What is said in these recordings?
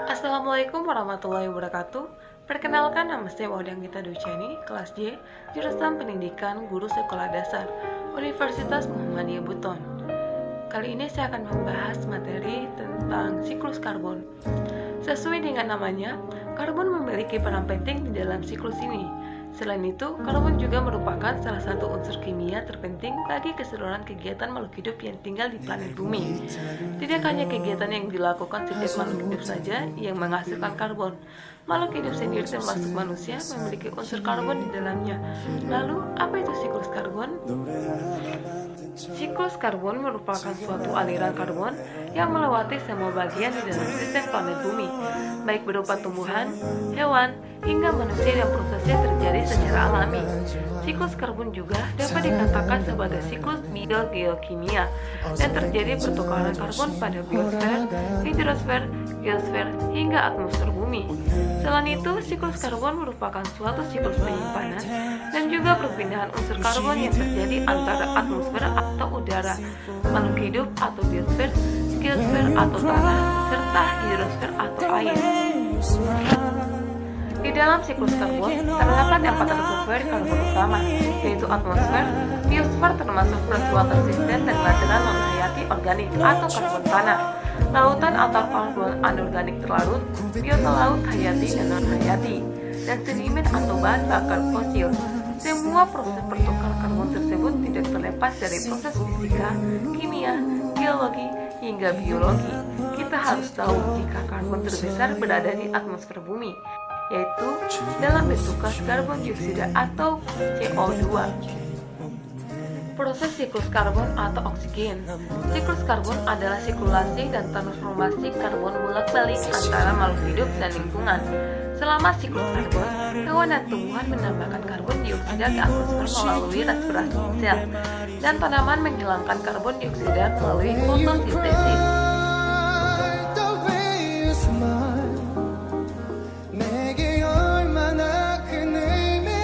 Assalamualaikum warahmatullahi wabarakatuh. Perkenalkan, nama saya Waudang Gita Duceni, kelas J, jurusan Pendidikan Guru Sekolah Dasar, Universitas Muhammadiyah Buton. Kali ini saya akan membahas materi tentang siklus karbon. Sesuai dengan namanya, karbon memiliki peran penting di dalam siklus ini. Selain itu, karbon juga merupakan salah satu unsur kimia terpenting bagi keseluruhan kegiatan makhluk hidup yang tinggal di planet bumi. Tidak hanya kegiatan yang dilakukan setiap makhluk hidup saja yang menghasilkan karbon. Makhluk hidup sendiri termasuk manusia memiliki unsur karbon di dalamnya. Lalu, apa itu siklus karbon? Siklus karbon merupakan suatu aliran karbon yang melewati semua bagian di dalam sistem planet bumi, baik berupa tumbuhan, hewan, hingga manusia, dan prosesnya terjadi secara alami. Siklus karbon juga dapat dikatakan sebagai siklus biogeokimia dan terjadi pertukaran karbon pada biosfer, hidrosfer, geosfer, hingga atmosfer bumi. Selain itu, siklus karbon merupakan suatu siklus penyimpanan dan juga perpindahan unsur karbon yang terjadi antara atmosfer atau udara, makhluk hidup atau biosfer, geosfer atau tanah, serta hidrosfer atau air. Di dalam siklus karbon, terdapat 4 reservoir karbon utama, yaitu atmosfer, biosfer termasuk freshwater system dan lateral non-hayati organik atau karbon tanah, lautan atau karbon anorganik terlarut, biota laut hayati dan non-hayati, dan sedimen atau bahan bakar fosil. Semua proses pertukaran karbon tersebut tidak terlepas dari proses fisika, kimia, geologi, hingga biologi. Kita harus tahu jika karbon terbesar berada di atmosfer bumi, yaitu dalam bentuk gas karbon dioksida atau CO2. Proses siklus karbon atau oksigen. Siklus karbon adalah sirkulasi dan transformasi karbon bolak-balik antara makhluk hidup dan lingkungan. Selama siklus karbon, hewan dan tumbuhan menambahkan karbon dioksida ke atmosfer melalui respirasi sel, dan tanaman menghilangkan karbon dioksida melalui fotosintesis.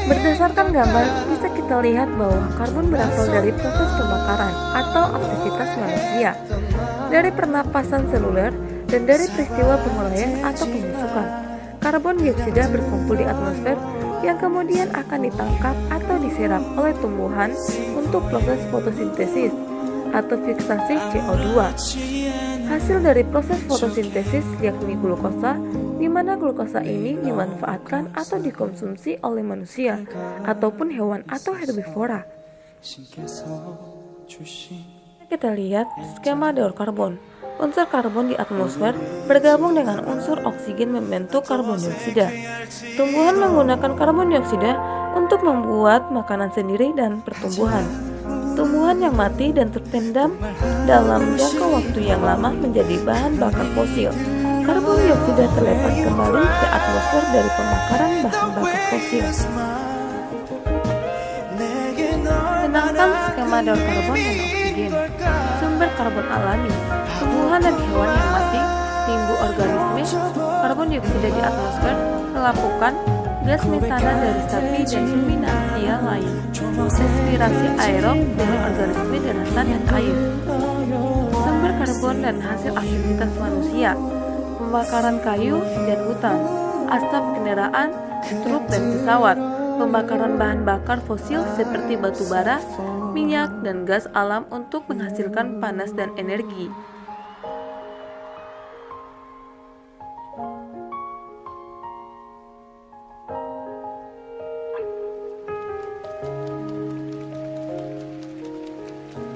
Berdasarkan gambar, bisa kita lihat bahwa karbon berasal dari proses pembakaran atau aktivitas manusia, dari pernapasan seluler, dan dari peristiwa pengolahan atau pembusukan. Karbon dioksida berkumpul di atmosfer yang kemudian akan ditangkap atau diserap oleh tumbuhan untuk proses fotosintesis atau fiksasi CO2. Hasil dari proses fotosintesis yakni glukosa, di mana glukosa ini dimanfaatkan atau dikonsumsi oleh manusia ataupun hewan atau herbivora. Kita lihat skema daur karbon. Unsur karbon di atmosfer bergabung dengan unsur oksigen membentuk karbon dioksida. Tumbuhan menggunakan karbon dioksida untuk membuat makanan sendiri dan pertumbuhan. Tumbuhan yang mati dan terpendam dalam jangka waktu yang lama menjadi bahan bakar fosil. Karbon dioksida terlepas kembali ke atmosfer dari pembakaran bahan bakar fosil. Sedangkan skema daur karbon dan oksigen. Sumber karbon alami, tumbuhan dan hewan yang mati, timbul organisme, karbon dioksida di atmosfer, pelapukan, gas metana dari sapi dan ruminansia lain, respirasi aerob dari organisme daratan dan air. Sumber karbon dan hasil aktivitas manusia, pembakaran kayu dan hutan, asap kendaraan, truk dan pesawat, pembakaran bahan bakar fosil seperti batu bara, minyak, dan gas alam untuk menghasilkan panas dan energi.